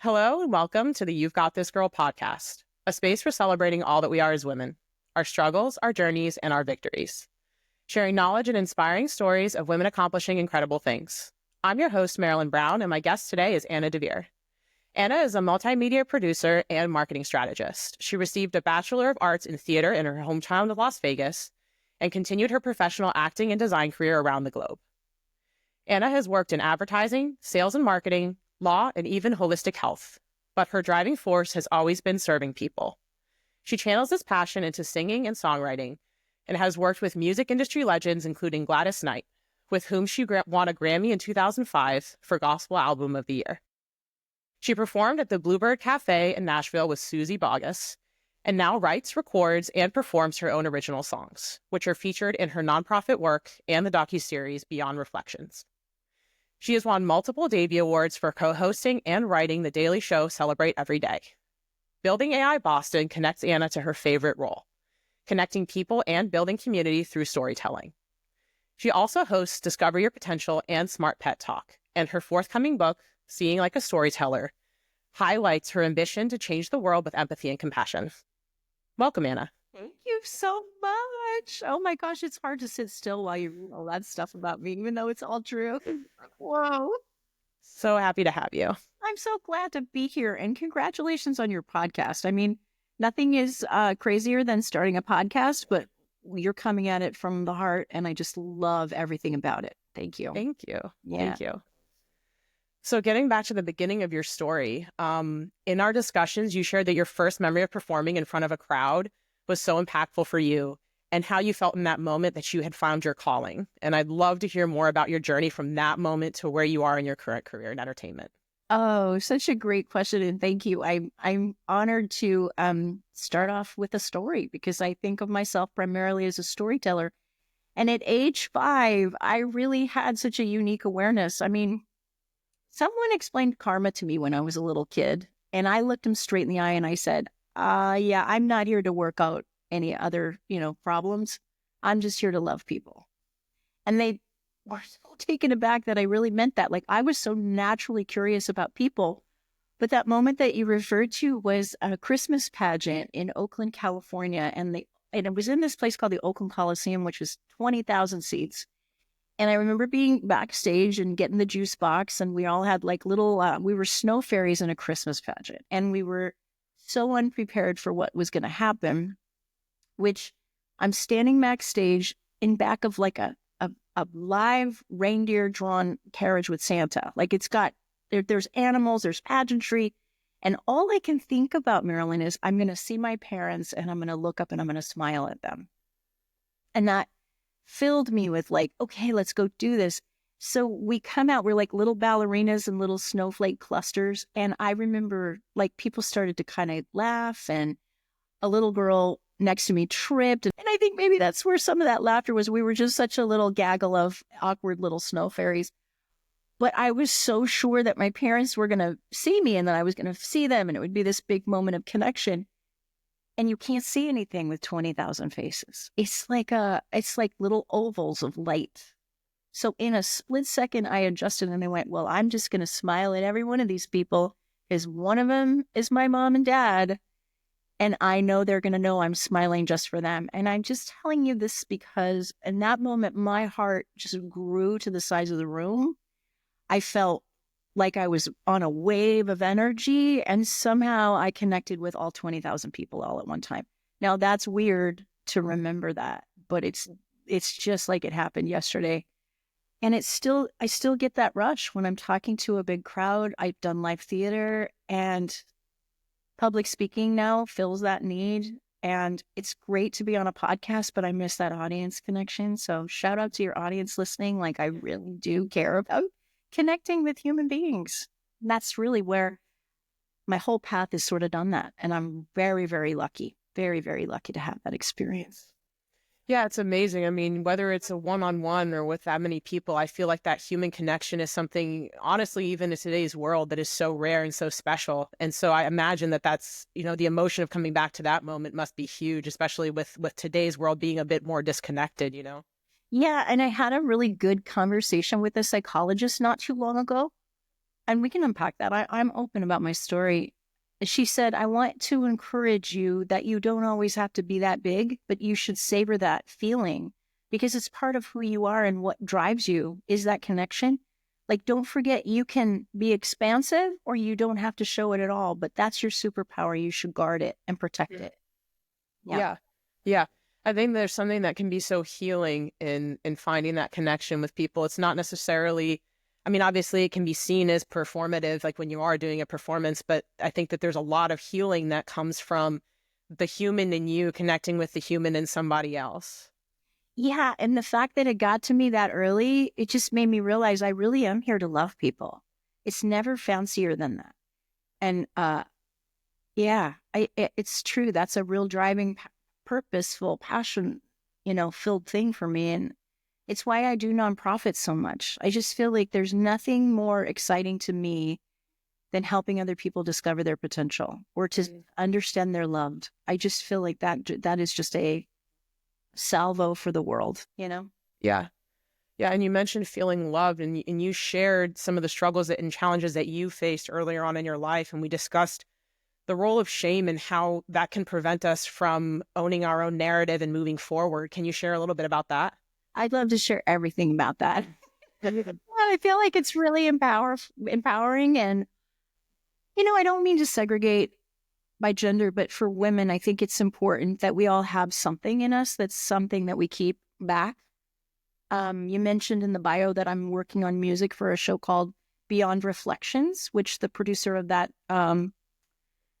Hello and welcome to the You've Got This Girl podcast, a space for celebrating all that we are as women, our struggles, our journeys, and our victories, sharing knowledge and inspiring stories of women accomplishing incredible things. I'm your host, Marilyn Brown, and my guest today is Anna Devere. Anna is a multimedia producer and marketing strategist. She received a Bachelor of Arts in Theater in her hometown of Las Vegas and continued her professional acting and design career around the globe. Anna has worked in advertising, sales and marketing, law, and even holistic health, but her driving force has always been serving people. She channels this passion into singing and songwriting and has worked with music industry legends including Gladys Knight, with whom she won a Grammy in 2005 for Gospel Album of the Year. She performed at the Bluebird Cafe in Nashville with Susie Boggess, and now writes, records, and performs her own original songs, which are featured in her nonprofit work and the docuseries Beyond Reflections. She has won multiple Davy Awards for co-hosting and writing the daily show Celebrate Every Day. Building AI Boston connects Anna to her favorite role, connecting people and building community through storytelling. She also hosts Discover Your Potential and Smart Pet Talk, and her forthcoming book, Seeing Like a Storyteller, highlights her ambition to change the world with empathy and compassion. Welcome, Anna. Thank you so much. Oh my gosh, it's hard to sit still while you read all that stuff about me, even though it's all true. Whoa. So happy to have you. I'm so glad to be here, and congratulations on your podcast. I mean, nothing is crazier than starting a podcast, but you're coming at it from the heart, and I just love everything about it. Thank you. Thank you. Yeah. Thank you. So getting back to the beginning of your story, in our discussions, you shared that your first memory of performing in front of a crowd was so impactful for you and how you felt in that moment that you had found your calling. And I'd love to hear more about your journey from that moment to where you are in your current career in entertainment. Oh, such a great question, and thank you. I'm honored to start off with a story because I think of myself primarily as a storyteller. And at age 5, I really had such a unique awareness. I mean, someone explained karma to me when I was a little kid, and I looked him straight in the eye and I said, yeah, I'm not here to work out any other, problems. I'm just here to love people. And they were so taken aback that I really meant that. Like, I was so naturally curious about people. But that moment that you referred to was a Christmas pageant in Oakland, California. And it was in this place called the Oakland Coliseum, which was 20,000 seats. And I remember being backstage and getting the juice box, and we all had like little, we were snow fairies in a Christmas pageant. And we were so unprepared for what was going to happen, which I'm standing backstage in back of like a live reindeer drawn carriage with Santa. Like, it's got, there's animals, there's pageantry. And all I can think about, Marilyn, is I'm going to see my parents and I'm going to look up and I'm going to smile at them. And that filled me with like, okay, let's go do this. So we come out, we're like little ballerinas and little snowflake clusters. And I remember like people started to kind of laugh, and a little girl next to me tripped. And I think maybe that's where some of that laughter was. We were just such a little gaggle of awkward little snow fairies. But I was so sure that my parents were going to see me and that I was going to see them, and it would be this big moment of connection. And you can't see anything with 20,000 faces. It's like little ovals of light. So in a split second, I adjusted and I went, well, I'm just going to smile at every one of these people because one of them is my mom and dad. And I know they're going to know I'm smiling just for them. And I'm just telling you this because in that moment, my heart just grew to the size of the room. I felt like I was on a wave of energy, and somehow I connected with all 20,000 people all at one time. Now that's weird to remember that, but it's just like it happened yesterday. And I still get that rush when I'm talking to a big crowd. I've done live theater, and public speaking now fills that need. And it's great to be on a podcast, but I miss that audience connection. So shout out to your audience listening. Like, I really do care about connecting with human beings. And that's really where my whole path has sort of done that. And I'm very, very lucky, very, very lucky to have that experience. Yeah, it's amazing. I mean, whether it's a one-on-one or with that many people, I feel like that human connection is something, honestly, even in today's world, that is so rare and so special. And so I imagine that that's, the emotion of coming back to that moment must be huge, especially with today's world being a bit more disconnected, Yeah, and I had a really good conversation with a psychologist not too long ago. and we can unpack that. I'm open about my story. She said, I want to encourage you that you don't always have to be that big, but you should savor that feeling because it's part of who you are and what drives you is that connection. Like, don't forget you can be expansive or you don't have to show it at all, but that's your superpower. You should guard it and protect it. Yeah. Yeah. Yeah. I think there's something that can be so healing in finding that connection with people. It's not necessarily, I mean, obviously it can be seen as performative, like when you are doing a performance, but I think that there's a lot of healing that comes from the human in you connecting with the human in somebody else. Yeah. And the fact that it got to me that early, it just made me realize I really am here to love people. It's never fancier than that. And yeah, it's true. That's a real driving, purposeful, passion, filled thing for me. And it's why I do nonprofits so much. I just feel like there's nothing more exciting to me than helping other people discover their potential or to understand they're loved. I just feel like that is just a salvo for the world, Yeah. Yeah. And you mentioned feeling loved and you shared some of the struggles and challenges that you faced earlier on in your life. And we discussed the role of shame and how that can prevent us from owning our own narrative and moving forward. Can you share a little bit about that? I'd love to share everything about that. Well, I feel like it's really empowering. And, I don't mean to segregate by gender, but for women, I think it's important that we all have something in us that's something that we keep back. You mentioned in the bio that I'm working on music for a show called Beyond Reflections, which the producer of that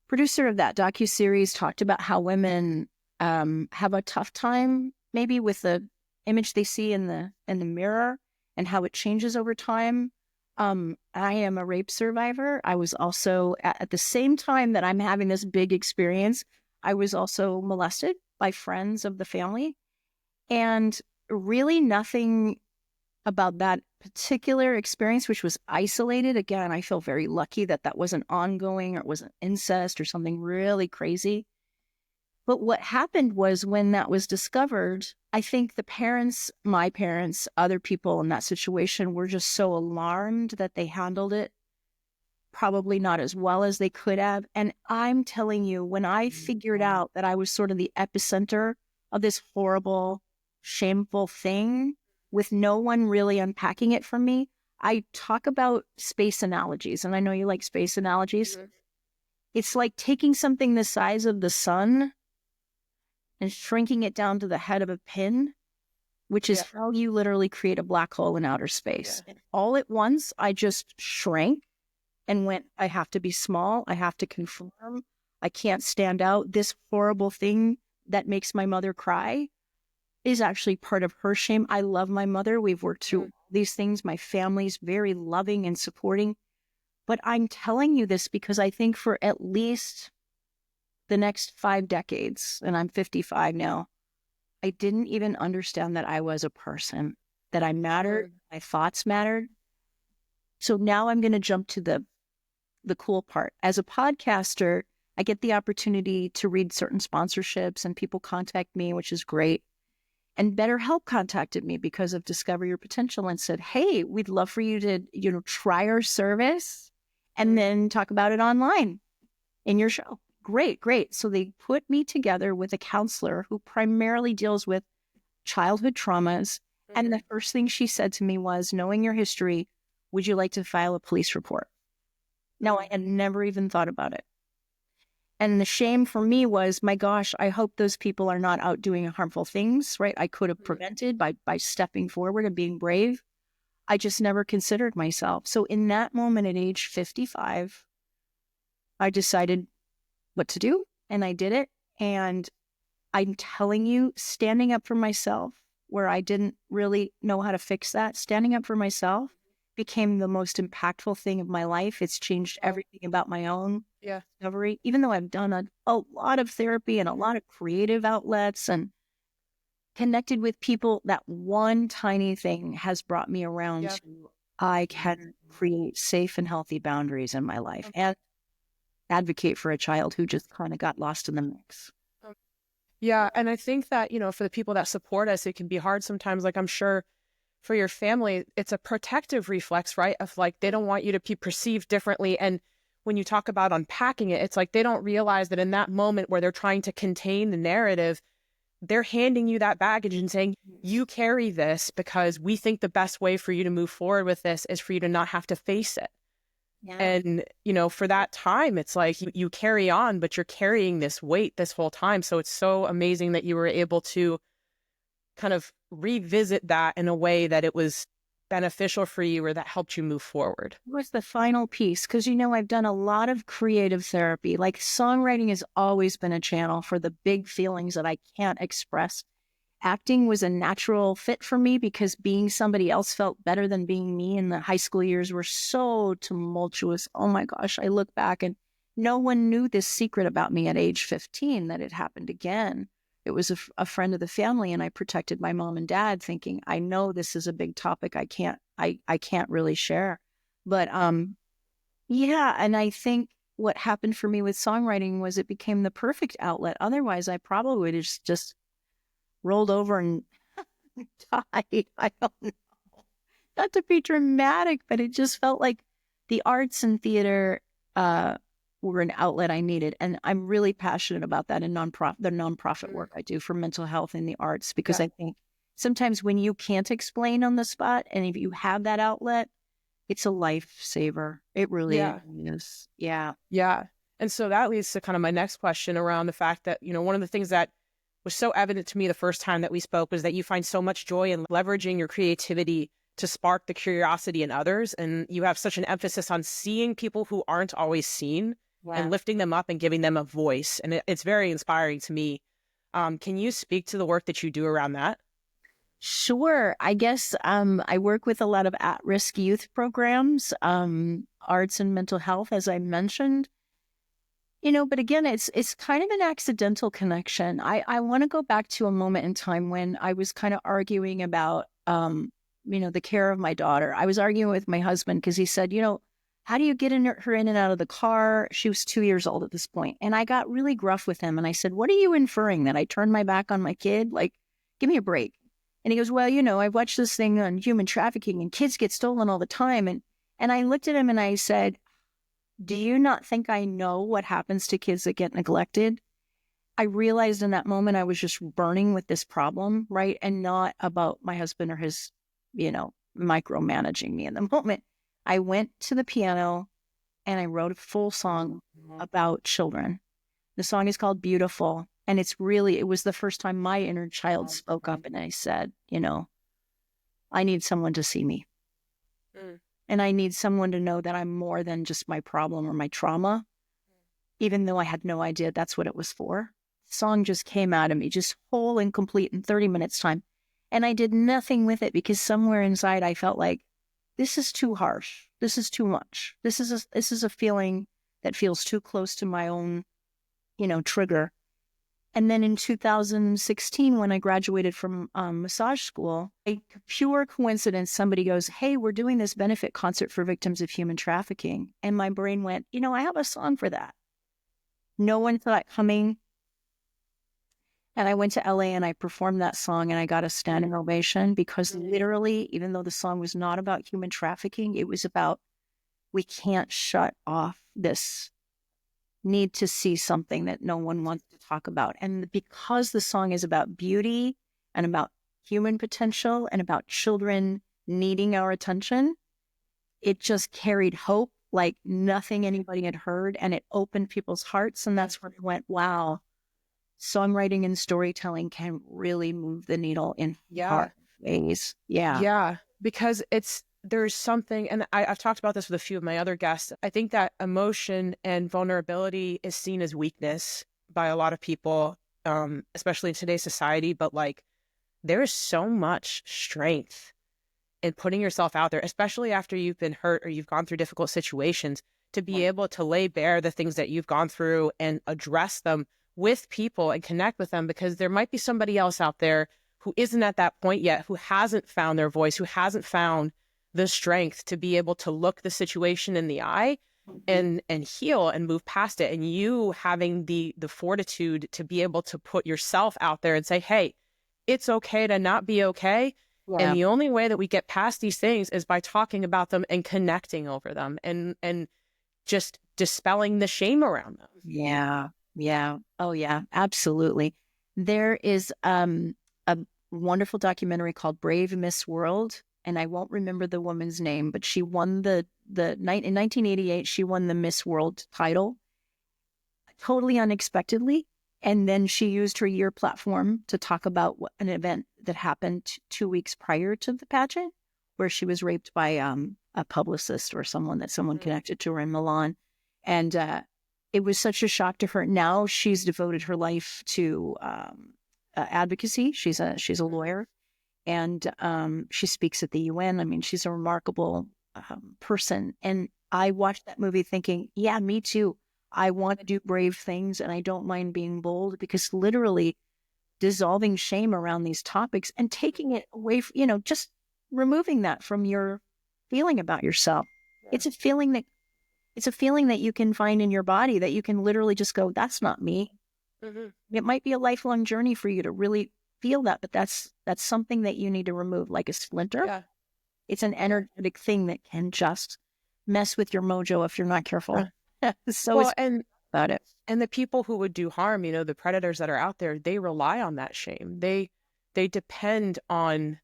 docuseries talked about how women have a tough time maybe with the image they see in the mirror and how it changes over time. I am a rape survivor. I was also at the same time that I'm having this big experience, I was also molested by friends of the family. And really nothing about that particular experience, which was isolated. Again, I feel very lucky that wasn't ongoing or it wasn't incest or something really crazy. But what happened was when that was discovered, I think the parents, my parents, other people in that situation were just so alarmed that they handled it probably not as well as they could have. And I'm telling you, when I figured out that I was sort of the epicenter of this horrible, shameful thing with no one really unpacking it for me, I talk about space analogies. And I know you like space analogies. Mm-hmm. It's like taking something the size of the sun and shrinking it down to the head of a pin, which is how you literally create a black hole in outer space. Yeah. And all at once, I just shrank and went, I have to be small. I have to conform. I can't stand out. This horrible thing that makes my mother cry is actually part of her shame. I love my mother. We've worked through these things. My family's very loving and supporting. But I'm telling you this because I think for at least the next 5 decades, and I'm 55 now, I didn't even understand that I was a person, that I mattered, my thoughts mattered. So now I'm going to jump to the cool part. As a podcaster, I get the opportunity to read certain sponsorships and people contact me, which is great. And BetterHelp contacted me because of Discover Your Potential and said, hey, we'd love for you to, try our service and then talk about it online in your show. Great. So they put me together with a counselor who primarily deals with childhood traumas. Mm-hmm. And the first thing she said to me was, knowing your history, would you like to file a police report? No, I had never even thought about it. And the shame for me was, my gosh, I hope those people are not out doing harmful things, right? I could have prevented by stepping forward and being brave. I just never considered myself. So in that moment at age 55, I decided what to do, and I did it. And I'm telling you, standing up for myself, where I didn't really know how to fix that, standing up for myself became the most impactful thing of my life. It's changed everything about my own discovery, even though I've done a lot of therapy and a lot of creative outlets and connected with people. That one tiny thing has brought me around to I can create safe and healthy boundaries in my life and advocate for a child who just kind of got lost in the mix. Yeah. And I think that, for the people that support us, it can be hard sometimes. Like I'm sure for your family, it's a protective reflex, right? Of like, they don't want you to be perceived differently. And when you talk about unpacking it, it's like they don't realize that in that moment where they're trying to contain the narrative, they're handing you that baggage and saying, you carry this because we think the best way for you to move forward with this is for you to not have to face it. Yeah. And, for that time, it's like you carry on, but you're carrying this weight this whole time. So it's so amazing that you were able to kind of revisit that in a way that it was beneficial for you or that helped you move forward. It was the final piece because, I've done a lot of creative therapy. Like songwriting has always been a channel for the big feelings that I can't express. Acting was a natural fit for me because being somebody else felt better than being me. And the high school years were so tumultuous. Oh my gosh, I look back and no one knew this secret about me at age 15 that it happened again. It was a friend of the family, and I protected my mom and dad, thinking, I know this is a big topic. I can't really share. But yeah, and I think what happened for me with songwriting was it became the perfect outlet. Otherwise, I probably would have just rolled over and died. I don't know. Not to be dramatic, but it just felt like the arts and theater were an outlet I needed. And I'm really passionate about that in the nonprofit work I do for mental health in the arts, because I think sometimes when you can't explain on the spot, and if you have that outlet, it's a lifesaver. It really is. Yeah. Yeah. And so that leads to kind of my next question around the fact that, one of the things that was so evident to me the first time that we spoke was that you find so much joy in leveraging your creativity to spark the curiosity in others. And you have such an emphasis on seeing people who aren't always seen and lifting them up and giving them a voice. And it's very inspiring to me. Can you speak to the work that you do around that? Sure. I guess I work with a lot of at-risk youth programs, arts and mental health, as I mentioned. But again, it's kind of an accidental connection. I want to go back to a moment in time when I was kind of arguing about, the care of my daughter. I was arguing with my husband because he said, how do you get her in and out of the car? She was 2 years old at this point. And I got really gruff with him. And I said, what are you inferring? That I turned my back on my kid? Like, give me a break. And he goes, well, I've watched this thing on human trafficking and kids get stolen all the time. And I looked at him and I said, do you not think I know what happens to kids that get neglected? I realized in that moment I was just burning with this problem, right? And not about my husband or his, micromanaging me in the moment. I went to the piano and I wrote a full song about children. The song is called Beautiful. And it was the first time my inner child spoke up, and I said, I need someone to see me. And I need someone to know that I'm more than just my problem or my trauma, even though I had no idea that's what it was for. The song just came out of me, just whole and complete in 30 minutes time. And I did nothing with it because somewhere inside I felt like, this is too harsh. This is too much. This is a feeling that feels too close to my own, trigger. And then in 2016, when I graduated from massage school, a pure coincidence, somebody goes, hey, we're doing this benefit concert for victims of human trafficking. And my brain went, I have a song for that. No one saw it coming. And I went to LA and I performed that song and I got a standing ovation because literally, even though the song was not about human trafficking, it was about, we can't shut off this need to see something that no one wants to talk about. And because the song is about beauty and about human potential and about children needing our attention, it just carried hope like nothing anybody had heard, and it opened people's hearts. And that's where we went, wow, songwriting and storytelling can really move the needle in hard ways. Yeah, because there's something, and I've talked about this with a few of my other guests. I think that emotion and vulnerability is seen as weakness by a lot of people, especially in today's society. But there is so much strength in putting yourself out there, especially after you've been hurt or you've gone through difficult situations, to be able to lay bare the things that you've gone through and address them with people and connect with them, because there might be somebody else out there who isn't at that point yet, who hasn't found their voice, who hasn't found the strength to be able to look the situation in the eye and heal and move past it. And you having the fortitude to be able to put yourself out there and say, hey, it's okay to not be okay. And Yeah. the only way that we get past these things is by talking about them and connecting over them and just dispelling the shame around them. Yeah. Yeah. Oh yeah, absolutely. There is a wonderful documentary called Brave Miss World, and I won't remember the woman's name, but she won in 1988 she won the Miss World title totally unexpectedly. And then she used her year platform to talk about an event that happened 2 weeks prior to the pageant, where she was raped by a publicist or someone connected to her in Milan. And it was such a shock to her. Now she's devoted her life to advocacy. She's a lawyer, and she speaks at the UN. I mean, she's a remarkable person. And I watched that movie thinking, yeah, me too. I want to do brave things and I don't mind being bold, because literally dissolving shame around these topics and taking it away, just removing that from your feeling about yourself. Yeah. It's a feeling that you can find in your body, that you can literally just go, that's not me. Mm-hmm. It might be a lifelong journey for you to really feel that, but that's something that you need to remove, like a splinter. Yeah. It's an energetic thing that can just mess with your mojo if you're not careful. Yeah. So Well, it's and about it. And the people who would do harm, the predators that are out there, they rely on that shame. They depend on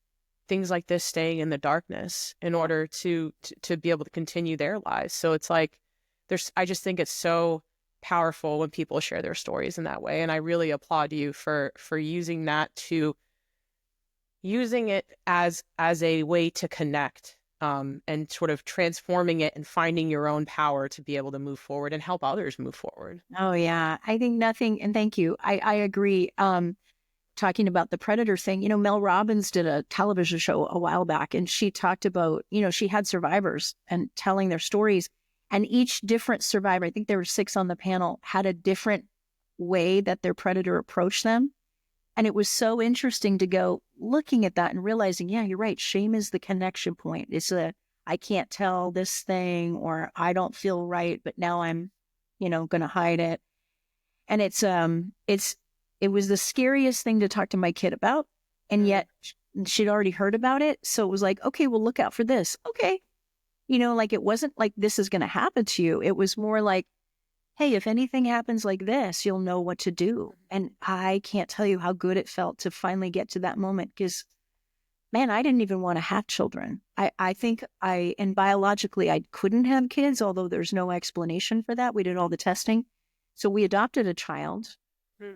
things like this staying in the darkness in order to be able to continue their lives. So it's like I just think it's so powerful when people share their stories in that way. And I really applaud you for using it as a way to connect, and sort of transforming it and finding your own power to be able to move forward and help others move forward. Oh yeah. I think nothing, and thank you. I agree. Talking about the predator thing, Mel Robbins did a television show a while back, and she talked about, she had survivors and telling their stories, and each different survivor, I think there were 6 on the panel, had a different way that their predator approached them. And it was so interesting to go looking at that and realizing, yeah, you're right. Shame is the connection point. It's I can't tell this thing, or I don't feel right, but now I'm, going to hide it. And it was the scariest thing to talk to my kid about. And yet she'd already heard about it. So it was like, okay, well, look out for this. Okay. Like it wasn't like this is going to happen to you. It was more like, hey, if anything happens like this, you'll know what to do. And I can't tell you how good it felt to finally get to that moment, because, man, I didn't even want to have children. I think and biologically, I couldn't have kids, although there's no explanation for that. We did all the testing. So we adopted a child.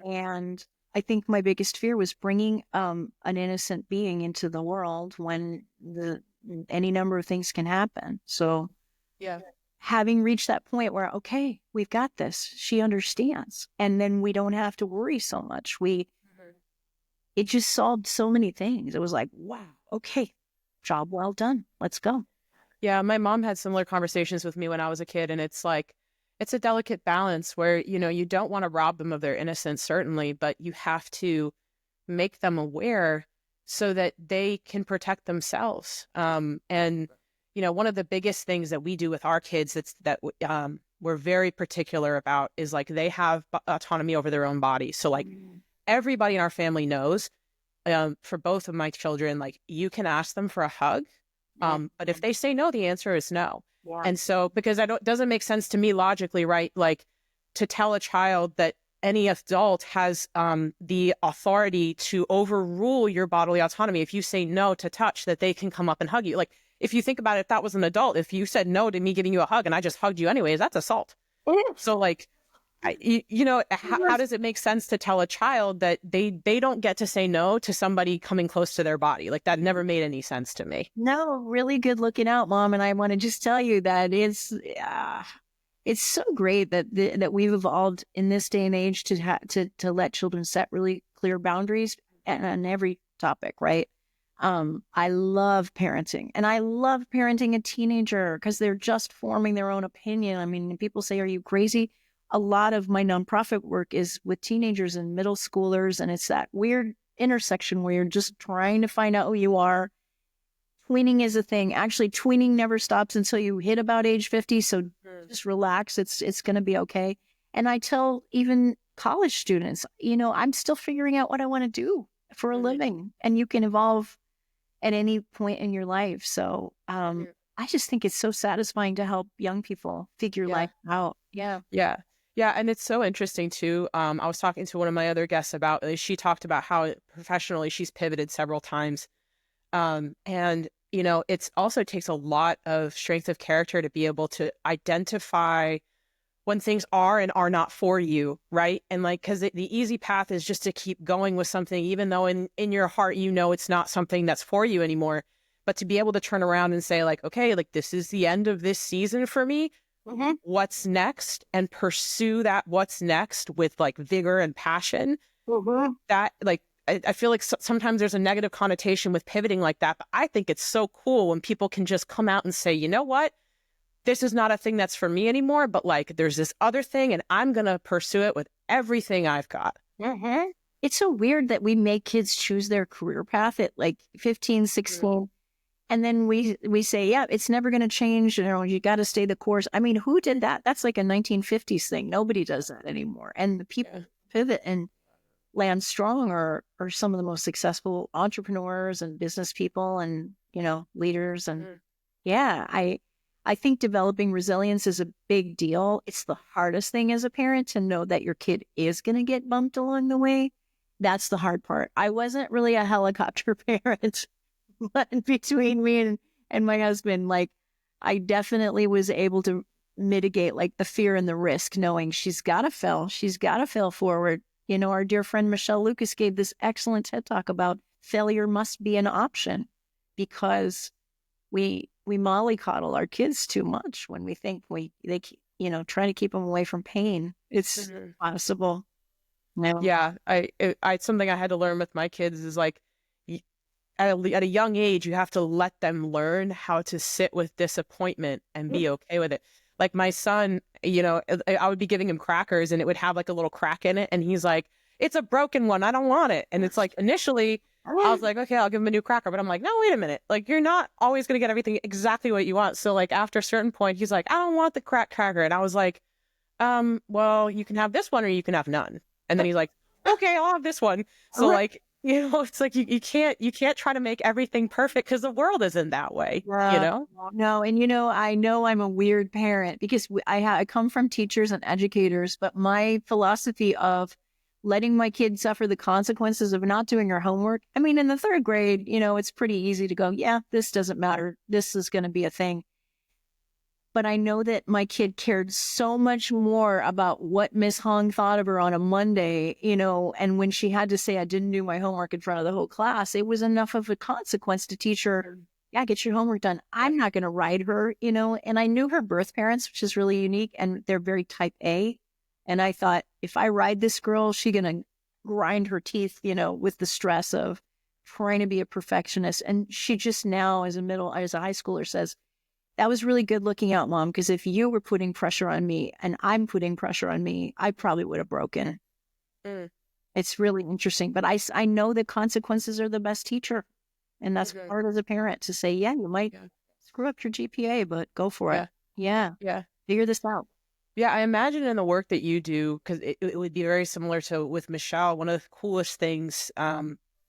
And I think my biggest fear was bringing an innocent being into the world when any number of things can happen. So Yeah. having reached that point where, okay, we've got this, she understands, and then we don't have to worry so much. It just solved so many things. It was like, wow, okay, job well done. Let's go. Yeah, my mom had similar conversations with me when I was a kid, and it's like, it's a delicate balance where, you don't want to rob them of their innocence, certainly, but you have to make them aware so that they can protect themselves. And one of the biggest things that we do with our kids that we're very particular about is like they have autonomy over their own body. So like everybody in our family knows, for both of my children, like you can ask them for a hug, but if they say no, the answer is no. Yeah. And so, because doesn't make sense to me logically, right? Like to tell a child that any adult has the authority to overrule your bodily autonomy. If you say no to touch, that they can come up and hug you. Like if you think about it, if that was an adult, if you said no to me giving you a hug and I just hugged you anyways, that's assault. So like, how does it make sense to tell a child that they don't get to say no to somebody coming close to their body? Like that never made any sense to me. No, really good looking out, Mom. And I want to just tell you that it's so great that we've evolved in this day and age to let children set really clear boundaries on every topic, right? I love parenting, and I love parenting a teenager because they're just forming their own opinion. I mean, people say, "Are you crazy?" A lot of my nonprofit work is with teenagers and middle schoolers, and it's that weird intersection where you're just trying to find out who you are. Tweening is a thing. Actually, tweening never stops until you hit about age 50. So just relax. It's going to be okay. And I tell even college students, I'm still figuring out what I want to do for a living, and you can evolve at any point in your life. So I just think it's so satisfying to help young people figure Yeah. life out. Yeah. Yeah. Yeah. And it's so interesting too. I was talking to one of my other guests about, she talked about how professionally she's pivoted several times. And, it's also takes a lot of strength of character to be able to identify when things are and are not for you. Right. And like, cause the easy path is just to keep going with something, even though in your heart, it's not something that's for you anymore. But to be able to turn around and say like, okay, like this is the end of this season for me. What's next, and pursue that what's next with like vigor and passion. That like I feel like sometimes there's a negative connotation with pivoting like that, but I think it's so cool when people can just come out and say, you know what, this is not a thing that's for me anymore, but like there's this other thing and I'm gonna pursue it with everything I've got. It's so weird that we make kids choose their career path at like 15, 16. And then we say, yeah, it's never going to change. You got to stay the course. I mean, who did that? That's like a 1950s thing. Nobody does that anymore. And the people pivot and land strong are some of the most successful entrepreneurs and business people and, leaders. And I think developing resilience is a big deal. It's the hardest thing as a parent to know that your kid is going to get bumped along the way. That's the hard part. I wasn't really a helicopter parent. But between me and my husband, like I definitely was able to mitigate like the fear and the risk, knowing she's got to fail forward. Our dear friend Michelle Lucas gave this excellent TED talk about failure must be an option, because we mollycoddle our kids too much when we think they try to keep them away from pain. It's possible. No. Yeah, I something I had to learn with my kids is like, at a young age, you have to let them learn how to sit with disappointment and be okay with it. Like my son, I would be giving him crackers and it would have like a little crack in it. And he's like, it's a broken one. I don't want it. And it's like, initially I was like, okay, I'll give him a new cracker. But I'm like, no, wait a minute. Like, you're not always going to get everything exactly what you want. So like after a certain point, he's like, I don't want the cracker. And I was like, well, you can have this one or you can have none. And then he's like, okay, I'll have this one. So like, it's like you can't try to make everything perfect because the world isn't that way, No, and I know I'm a weird parent because I come from teachers and educators, but my philosophy of letting my kids suffer the consequences of not doing their homework. I mean, in the third grade, it's pretty easy to go, yeah, this doesn't matter. This is going to be a thing. But I know that my kid cared so much more about what Miss Hong thought of her on a Monday, and when she had to say, I didn't do my homework in front of the whole class, it was enough of a consequence to teach her, yeah, get your homework done. I'm not going to ride her, and I knew her birth parents, which is really unique, and they're very type A. And I thought, if I ride this girl, she's going to grind her teeth, with the stress of trying to be a perfectionist. And she just now, as a high schooler, says, that was really good looking out, Mom, because if you were putting pressure on me and I'm putting pressure on me, I probably would have broken. It's really interesting. But I know the consequences are the best teacher. And that's hard as a parent to say, yeah, you might screw up your GPA, but go for it. Yeah. Figure this out. Yeah, I imagine in the work that you do, because it would be very similar to with Michelle, one of the coolest things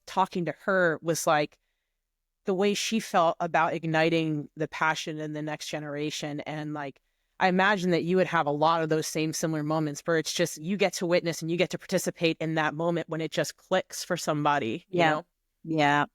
talking to her was like, the way she felt about igniting the passion in the next generation. And like, I imagine that you would have a lot of those similar moments where it's just, you get to witness and you get to participate in that moment when it just clicks for somebody, you know? Yeah.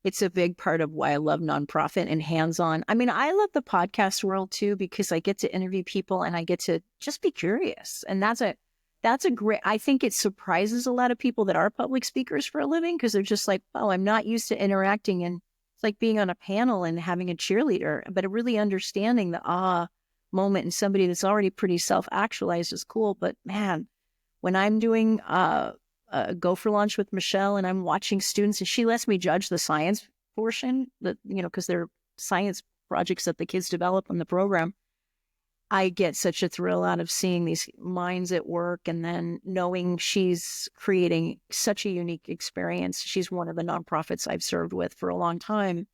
It's a big part of why I love nonprofit and hands-on. I mean, I love the podcast world too, because I get to interview people and I get to just be curious. And that's a great, I think it surprises a lot of people that are public speakers for a living, because they're just like, oh, I'm not used to interacting, and it's like being on a panel and having a cheerleader, but really understanding the moment in somebody that's already pretty self-actualized is cool. But man, when I'm doing Go for Lunch with Michelle and I'm watching students and she lets me judge the science portion, because they're science projects that the kids develop in the program, I get such a thrill out of seeing these minds at work, and then knowing she's creating such a unique experience. She's one of the nonprofits I've served with for a long time.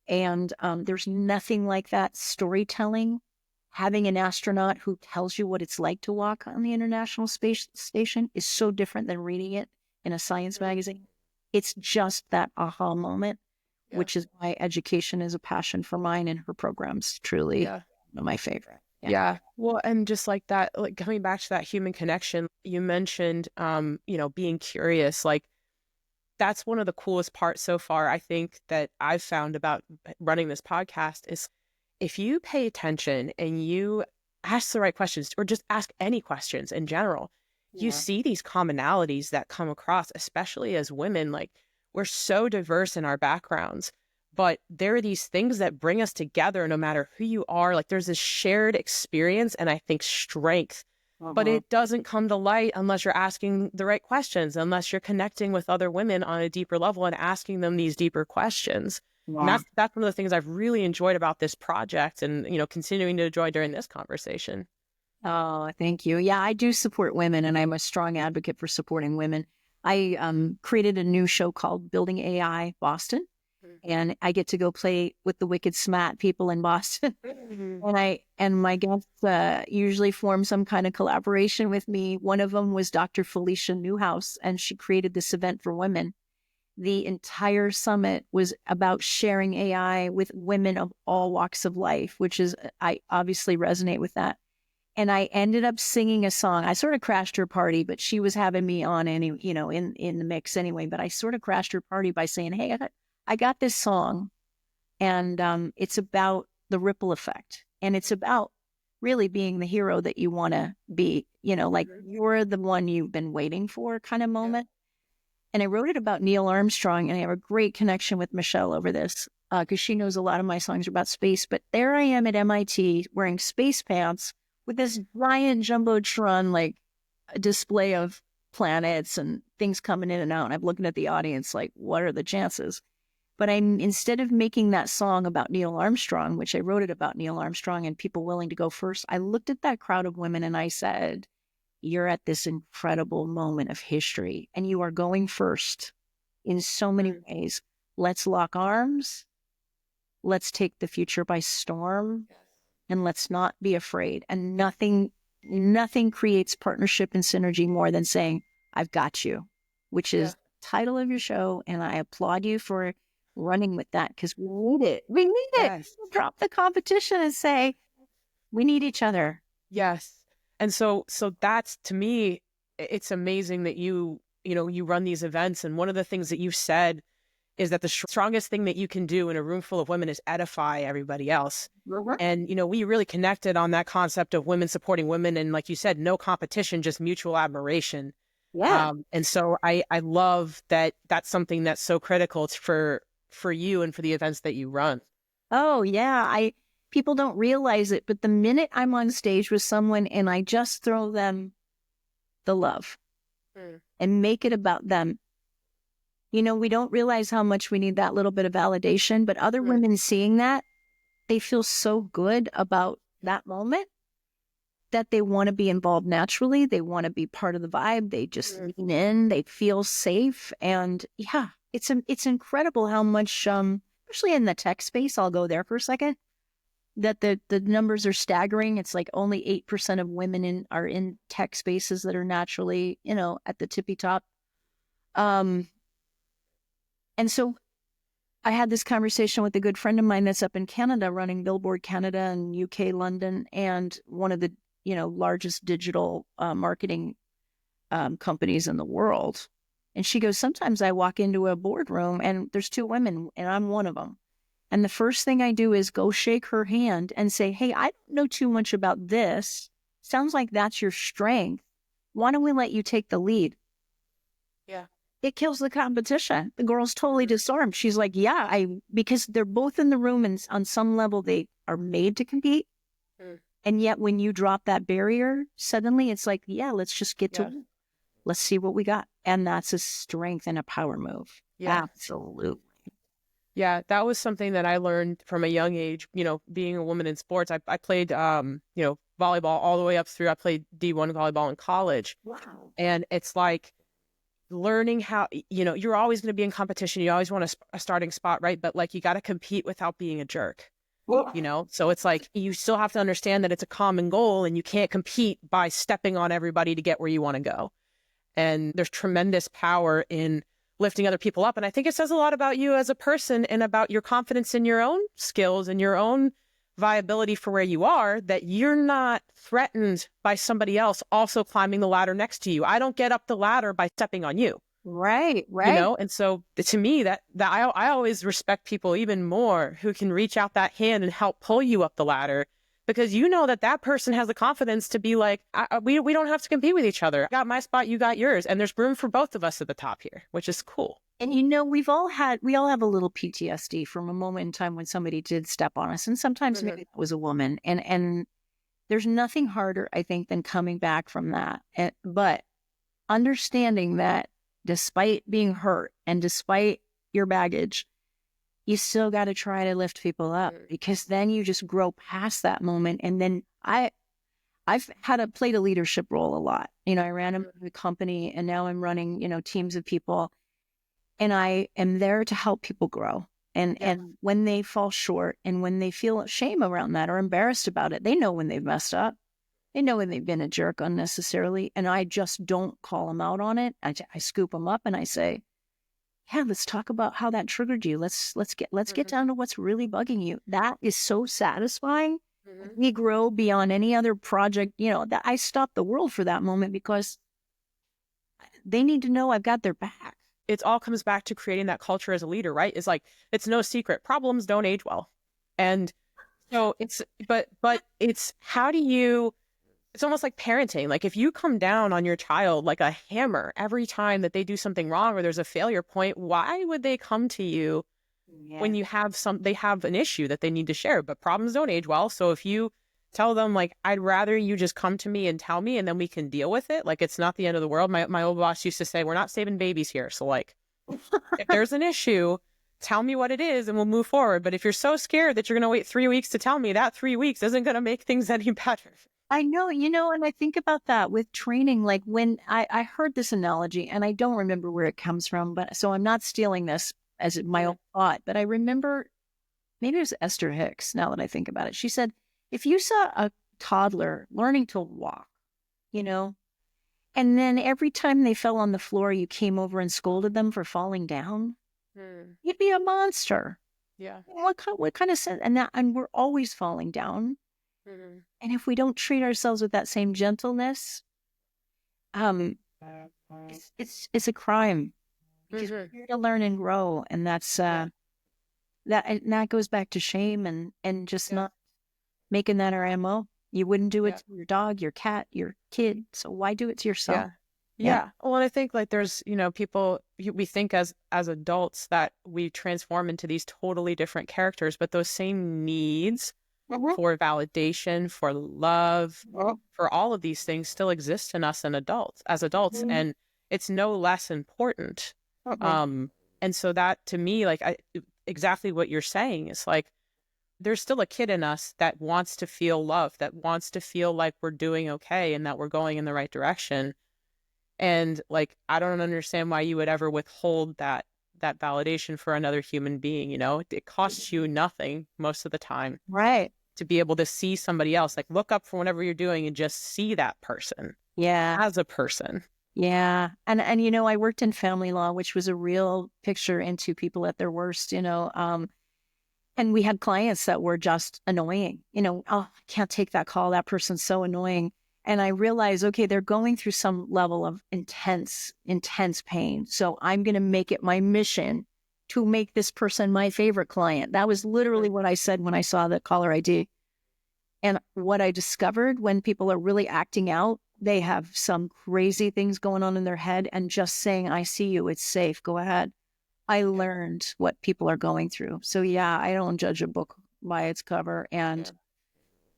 And there's nothing like that storytelling. Having an astronaut who tells you what it's like to walk on the International Space Station is so different than reading it in a science magazine. It's just that aha moment. which is why education is a passion for mine, and her programs truly Yeah. my favorite. Yeah. Well, and just like that, like coming back to that human connection, you mentioned, being curious, like that's one of the coolest parts so far, I think, that I've found about running this podcast is if you pay attention and you ask the right questions or just ask any questions in general, you see these commonalities that come across, especially as women. Like we're so diverse in our backgrounds, but there are these things that bring us together no matter who you are. Like there's this shared experience and I think strength, but it doesn't come to light unless you're asking the right questions, unless you're connecting with other women on a deeper level and asking them these deeper questions. And that's one of the things I've really enjoyed about this project and, continuing to enjoy during this conversation. Oh, thank you. Yeah, I do support women, and I'm a strong advocate for supporting women. I created a new show called Building AI Boston, and I get to go play with the wicked smart people in Boston. And my guests usually form some kind of collaboration with me. One of them was Dr. Felicia Newhouse, and she created this event for women. The entire summit was about sharing AI with women of all walks of life, which is, I obviously resonate with that. And I ended up singing a song. I sort of crashed her party, but she was having me on in the mix anyway. But I sort of crashed her party by saying, "Hey, I got this song, and it's about the ripple effect, and it's about really being the hero that you want to be. Like you're the one you've been waiting for, kind of moment." And I wrote it about Neil Armstrong, and I have a great connection with Michelle over this because she knows a lot of my songs are about space. But there I am at MIT wearing space pants with this giant jumbotron like display of planets and things coming in and out. And I'm looking at the audience like, what are the chances? But instead of making that song about Neil Armstrong, which I wrote it about Neil Armstrong and people willing to go first, I looked at that crowd of women and I said, you're at this incredible moment of history and you are going first in so many ways. Let's lock arms. Let's take the future by storm. And let's not be afraid. And nothing creates partnership and synergy more than saying, I've got you, which is the title of your show. And I applaud you for running with that because we need it. We need it. Drop the competition and say, we need each other. Yes. And so that's, to me, it's amazing that you run these events. And one of the things that you've said is that the strongest thing that you can do in a room full of women is edify everybody else. And, we really connected on that concept of women supporting women. And like you said, no competition, just mutual admiration. Yeah. And so I love that that's something that's so critical for you and for the events that you run. Oh, yeah. People don't realize it, but the minute I'm on stage with someone and I just throw them the love and make it about them, we don't realize how much we need that little bit of validation, but other women seeing that, they feel so good about that moment that they want to be involved naturally. They want to be part of the vibe. They just lean in. They feel safe. And yeah, it's incredible how much, especially in the tech space, I'll go there for a second, that the numbers are staggering. It's like only 8% of women are in tech spaces that are naturally, at the tippy top. And so I had this conversation with a good friend of mine that's up in Canada running Billboard Canada and UK London and one of the, largest digital marketing companies in the world. And she goes, sometimes I walk into a boardroom and there's two women and I'm one of them. And the first thing I do is go shake her hand and say, hey, I don't know too much about this. Sounds like that's your strength. Why don't we let you take the lead? Yeah. It kills the competition. The girl's totally disarmed. She's like, yeah, because they're both in the room and on some level they are made to compete. And yet when you drop that barrier, suddenly it's like, yeah, let's just get to it. Let's see what we got. And that's a strength and a power move. Yeah. Absolutely. Yeah, that was something that I learned from a young age, being a woman in sports. I played, volleyball all the way up through. I played D1 volleyball in college. Wow. And it's like learning how, you're always going to be in competition. You always want a starting spot, right? But like, you got to compete without being a jerk, So it's like, you still have to understand that it's a common goal and you can't compete by stepping on everybody to get where you want to go. And there's tremendous power in lifting other people up. And I think it says a lot about you as a person and about your confidence in your own skills and your own viability for where you are, that you're not threatened by somebody else also climbing the ladder next to you. I don't get up the ladder by stepping on you. Right. And so to me, that I always respect people even more who can reach out that hand and help pull you up the ladder, because you know that person has the confidence to be like, we don't have to compete with each other. I got my spot, you got yours, and there's room for both of us at the top here, which is cool. And we all have a little PTSD from a moment in time when somebody did step on us, and sometimes maybe it was a woman, and there's nothing harder, I think, than coming back from that. But understanding that despite being hurt and despite your baggage, you still got to try to lift people up, because then you just grow past that moment. And then I've played a leadership role a lot. I ran a company, and now I'm running, teams of people, and I am there to help people grow. And when they fall short and when they feel shame around that or embarrassed about it, they know when they've messed up. They know when they've been a jerk unnecessarily, and I just don't call them out on it. I scoop them up and I say, yeah, let's talk about how that triggered you. Let's get down to what's really bugging you. That is so satisfying. We grow beyond any other project, that I stop the world for that moment, because they need to know I've got their back. It all comes back to creating that culture as a leader, right? It's like, it's no secret. Problems don't age well. And so but it's, how do you, it's almost like parenting. Like, if you come down on your child like a hammer every time that they do something wrong or there's a failure point, why would they come to you when you have they have an issue that they need to share? But problems don't age well. So if you tell them, like, I'd rather you just come to me and tell me, and then we can deal with it. Like, it's not the end of the world. My old boss used to say, we're not saving babies here. So, like, if there's an issue, tell me what it is and we'll move forward. But if you're so scared that you're going to wait 3 weeks to tell me, that 3 weeks isn't going to make things any better. I know, and I think about that with training. Like, when I heard this analogy, and I don't remember where it comes from, but so I'm not stealing this as my own thought, but I remember, maybe it was Esther Hicks, now that I think about it. She said, if you saw a toddler learning to walk, and then every time they fell on the floor, you came over and scolded them for falling down, you'd be a monster. Yeah. What kind of sense? And we're always falling down. And if we don't treat ourselves with that same gentleness, it's a crime, because we're here to learn and grow. And that's that goes back to shame and just not making that our MO. You wouldn't do it to your dog, your cat, your kid. So why do it to yourself? Yeah. Well, and I think, like, there's, people, we think as adults that we transform into these totally different characters, but those same needs for validation, for love, for all of these things still exist in us as adults. And it's no less important. And so that, to me, like, exactly what you're saying is, like, there's still a kid in us that wants to feel loved, that wants to feel like we're doing okay and that we're going in the right direction. And, like, I don't understand why you would ever withhold that validation for another human being. It costs you nothing most of the time. Right. To be able to see somebody else, like, look up for whatever you're doing and just see that person. Yeah. As a person. Yeah. And I worked in family law, which was a real picture into people at their worst, and we had clients that were just annoying, oh, I can't take that call. That person's so annoying. And I realized, okay, they're going through some level of intense pain. So I'm going to make it my mission to make this person my favorite client. That was literally what I said when I saw the caller ID. And what I discovered, when people are really acting out, they have some crazy things going on in their head, and just saying, I see you, it's safe, go ahead. I learned what people are going through. So yeah, I don't judge a book by its cover. And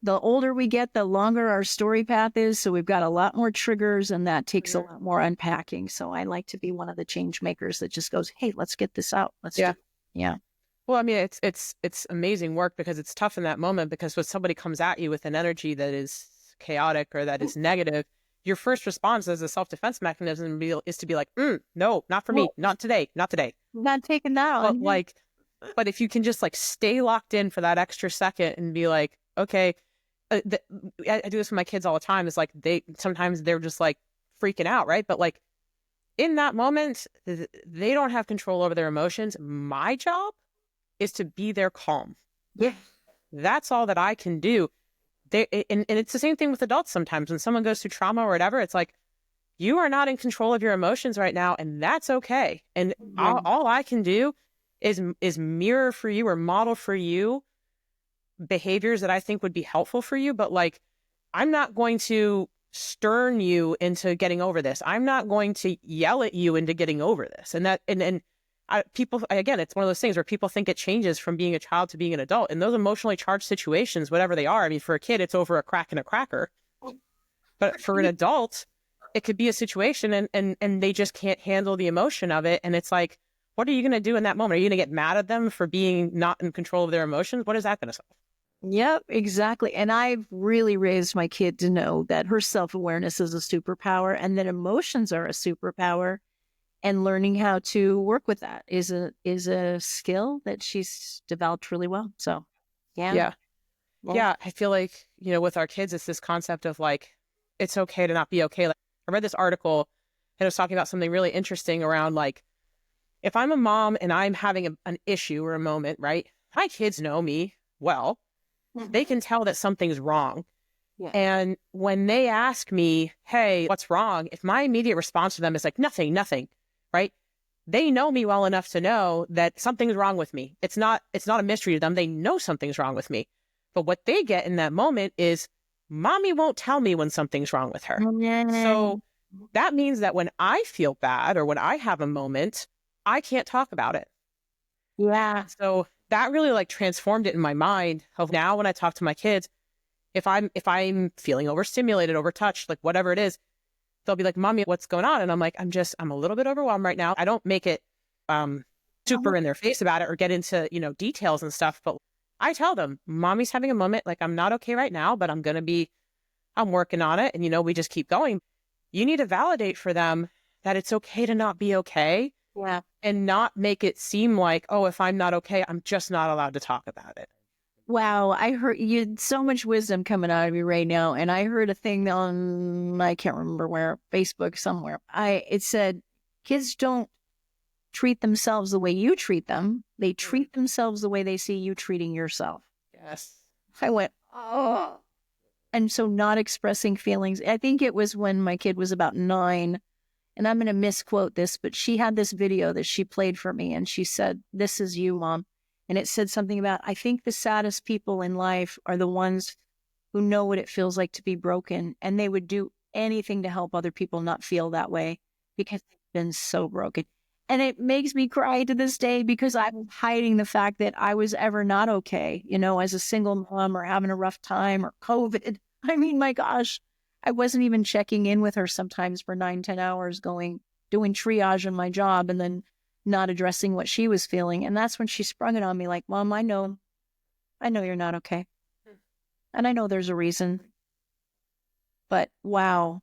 the older we get, the longer our story path is. So we've got a lot more triggers, and that takes a lot more unpacking. So I like to be one of the change makers that just goes, hey, let's get this out. Let's do it. Yeah. Well, I mean, it's amazing work, because it's tough in that moment, because when somebody comes at you with an energy that is chaotic or that is negative, your first response as a self-defense mechanism is to be like, no, not for me, not today. Not taking that on. But if you can just, like, stay locked in for that extra second and be like, okay, I do this with my kids all the time. It's like, sometimes they're just, like, freaking out, right? But, like, in that moment, they don't have control over their emotions. My job is to be their calm. Yeah. That's all that I can do. And it's the same thing with adults sometimes. When someone goes through trauma or whatever, it's like, you are not in control of your emotions right now, and that's okay. And all I can do is mirror for you or model for you behaviors that I think would be helpful for you. But like, I'm not going to stern you into getting over this. I'm not going to yell at you into getting over this. People, again, it's one of those things where people think it changes from being a child to being an adult. And those emotionally charged situations, whatever they are, I mean, for a kid, it's over a crack and a cracker. But for an adult, it could be a situation and they just can't handle the emotion of it. And it's like, what are you going to do in that moment? Are you going to get mad at them for being not in control of their emotions? What is that going to solve? Yep, exactly. And I've really raised my kid to know that her self-awareness is a superpower and that emotions are a superpower. And learning how to work with that is a skill that she's developed really well. So, yeah. Yeah. I feel like, with our kids, it's this concept of like, it's okay to not be okay. Like, I read this article and it was talking about something really interesting around like, if I'm a mom and I'm having an issue or a moment, right? My kids know me well. They can tell that something's wrong. Yeah. And when they ask me, hey, what's wrong? If my immediate response to them is like, nothing, right? They know me well enough to know that something's wrong with me. It's not a mystery to them. They know something's wrong with me. But what they get in that moment is mommy won't tell me when something's wrong with her. So that means that when I feel bad or when I have a moment, I can't talk about it. Yeah. So that really like transformed it in my mind of now when I talk to my kids, if I'm feeling overstimulated, overtouched, like whatever it is, they'll be like, mommy, what's going on? And I'm like, I'm a little bit overwhelmed right now. I don't make it super in their face about it or get into, details and stuff. But I tell them, mommy's having a moment. Like, I'm not okay right now, but I'm working on it. And, we just keep going. You need to validate for them that it's okay to not be okay. Yeah. And not make it seem like, oh, if I'm not okay, I'm just not allowed to talk about it. Wow, I heard you had so much wisdom coming out of you right now. And I heard a thing on, I can't remember where, Facebook somewhere. It said, kids don't treat themselves the way you treat them. They treat themselves the way they see you treating yourself. Yes. I went, oh. And so not expressing feelings. I think it was when my kid was about 9. And I'm going to misquote this, but she had this video that she played for me. And she said, this is you, Mom. And it said something about, I think the saddest people in life are the ones who know what it feels like to be broken. And they would do anything to help other people not feel that way because they've been so broken. And it makes me cry to this day because I'm hiding the fact that I was ever not okay, as a single mom or having a rough time or COVID. I mean, my gosh, I wasn't even checking in with her sometimes for 9-10 hours doing triage in my job and then not addressing what she was feeling. And that's when she sprung it on me like, Mom, I know you're not okay. And I know there's a reason. But wow,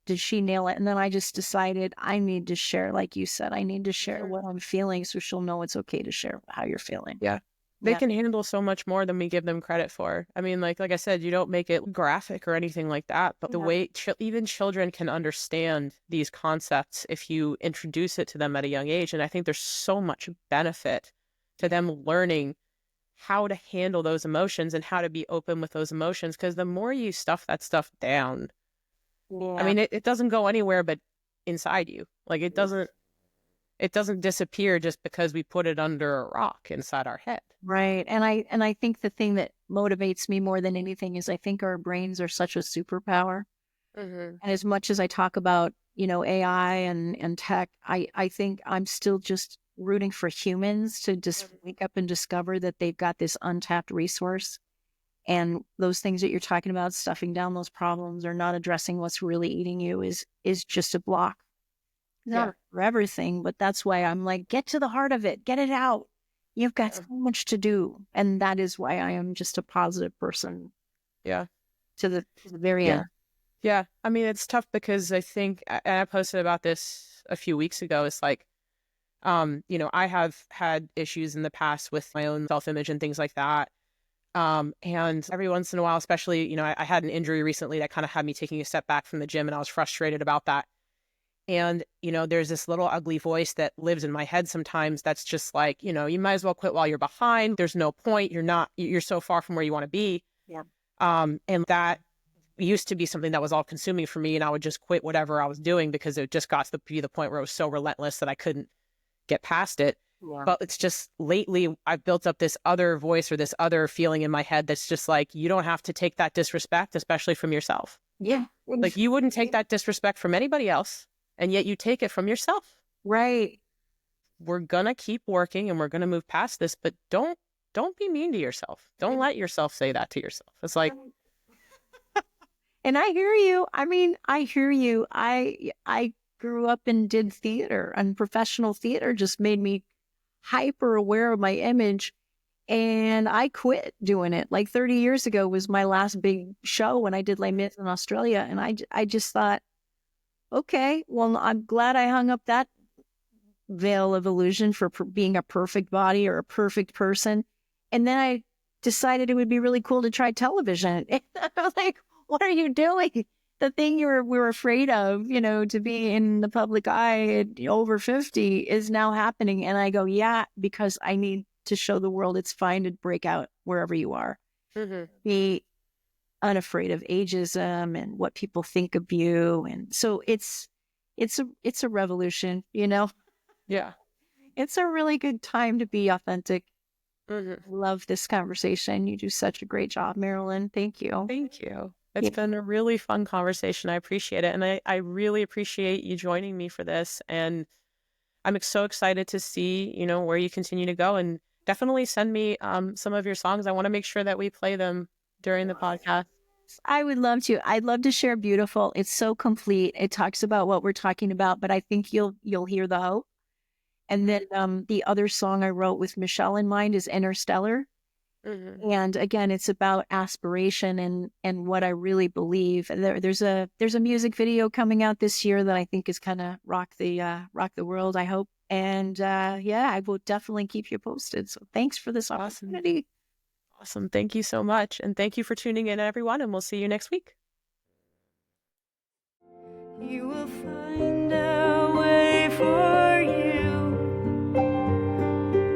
did she nail it? And then I just decided I need to share, like you said, I need to share what I'm feeling so she'll know it's okay to share how you're feeling. Yeah. They can handle so much more than we give them credit for. I mean, like I said, you don't make it graphic or anything like that, but the way even children can understand these concepts if you introduce it to them at a young age. And I think there's so much benefit to them learning how to handle those emotions and how to be open with those emotions. Because the more you stuff that stuff down, I mean, it doesn't go anywhere but inside you. Like it doesn't disappear just because we put it under a rock inside our head. Right. And I think the thing that motivates me more than anything is I think our brains are such a superpower. And as much as I talk about, AI and tech, I think I'm still just rooting for humans to just wake up and discover that they've got this untapped resource. And those things that you're talking about, stuffing down those problems or not addressing what's really eating you is just a block. Not for everything, but that's why I'm like, get to the heart of it, get it out. You've got so much to do. And that is why I am just a positive person. Yeah. To the very end. Yeah. I mean, it's tough because I think, and I posted about this a few weeks ago, it's like, I have had issues in the past with my own self-image and things like that. And every once in a while, especially, I had an injury recently that kind of had me taking a step back from the gym and I was frustrated about that. And, there's this little ugly voice that lives in my head sometimes that's just like, you might as well quit while you're behind. There's no point. You're so far from where you want to be. Yeah. And that used to be something that was all consuming for me. And I would just quit whatever I was doing because it just got to be the point where it was so relentless that I couldn't get past it. Yeah. But it's just lately I've built up this other voice or this other feeling in my head that's just like, you don't have to take that disrespect, especially from yourself. Yeah. Like you wouldn't take that disrespect from anybody else, and yet you take it from yourself. Right. We're going to keep working and we're going to move past this, but don't be mean to yourself. Don't let yourself say that to yourself. It's like, and I hear you. I mean, I hear you. I grew up and did theater, and professional theater just made me hyper aware of my image. And I quit doing it. Like 30 years ago was my last big show when I did Les Mis in Australia. And I just thought, okay, well, I'm glad I hung up that veil of illusion for being a perfect body or a perfect person. And then I decided it would be really cool to try television. And I was like, what are you doing? The thing we were afraid of, to be in the public eye at over 50 is now happening. And I go, yeah, because I need to show the world it's fine to break out wherever you are. mm-hmm. Be unafraid of ageism and what people think of you. And so it's a revolution, Yeah. It's a really good time to be authentic. Mm-hmm. Love this conversation. You do such a great job, Marilyn. Thank you. Thank you. It's been a really fun conversation. I appreciate it. And I really appreciate you joining me for this. And I'm so excited to see, where you continue to go, and definitely send me some of your songs. I want to make sure that we play them during the podcast. I would love to. I'd love to share Beautiful. It's so complete. It talks about what we're talking about, but I think you'll hear the hope. And then the other song I wrote with Michelle in mind is Interstellar. Mm-hmm. And again, it's about aspiration and what I really believe. There's a music video coming out this year that I think is kind of rock the world, I hope. And I will definitely keep you posted. So thanks for this opportunity. Awesome. Thank you so much. And thank you for tuning in, everyone. And we'll see you next week. You will find a way for you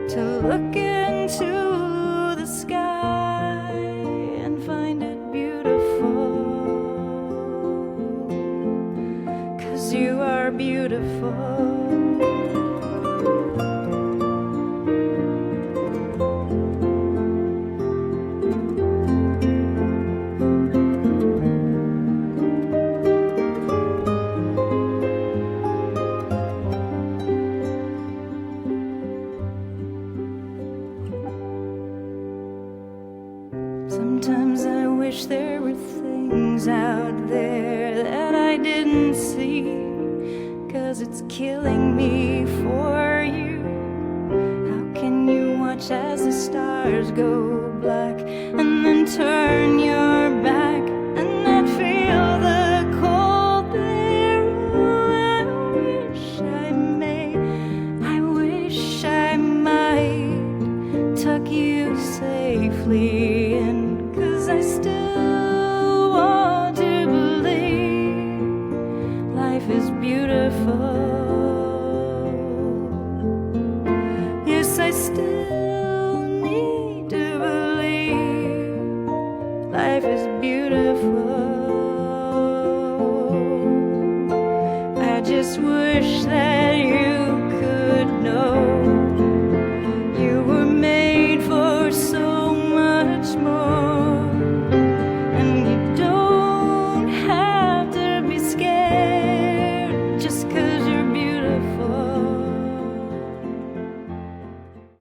to look into the sky and find it beautiful, 'cause you are beautiful. Sometimes I wish there were things out there that I didn't see, 'cause it's killing me for you. How can you watch as the stars go black and then turn your back and not feel the cold there? I wish I might tuck you safely in, 'cause I still want to believe life is beautiful. Yes, I still need to believe life is beautiful. I just wish that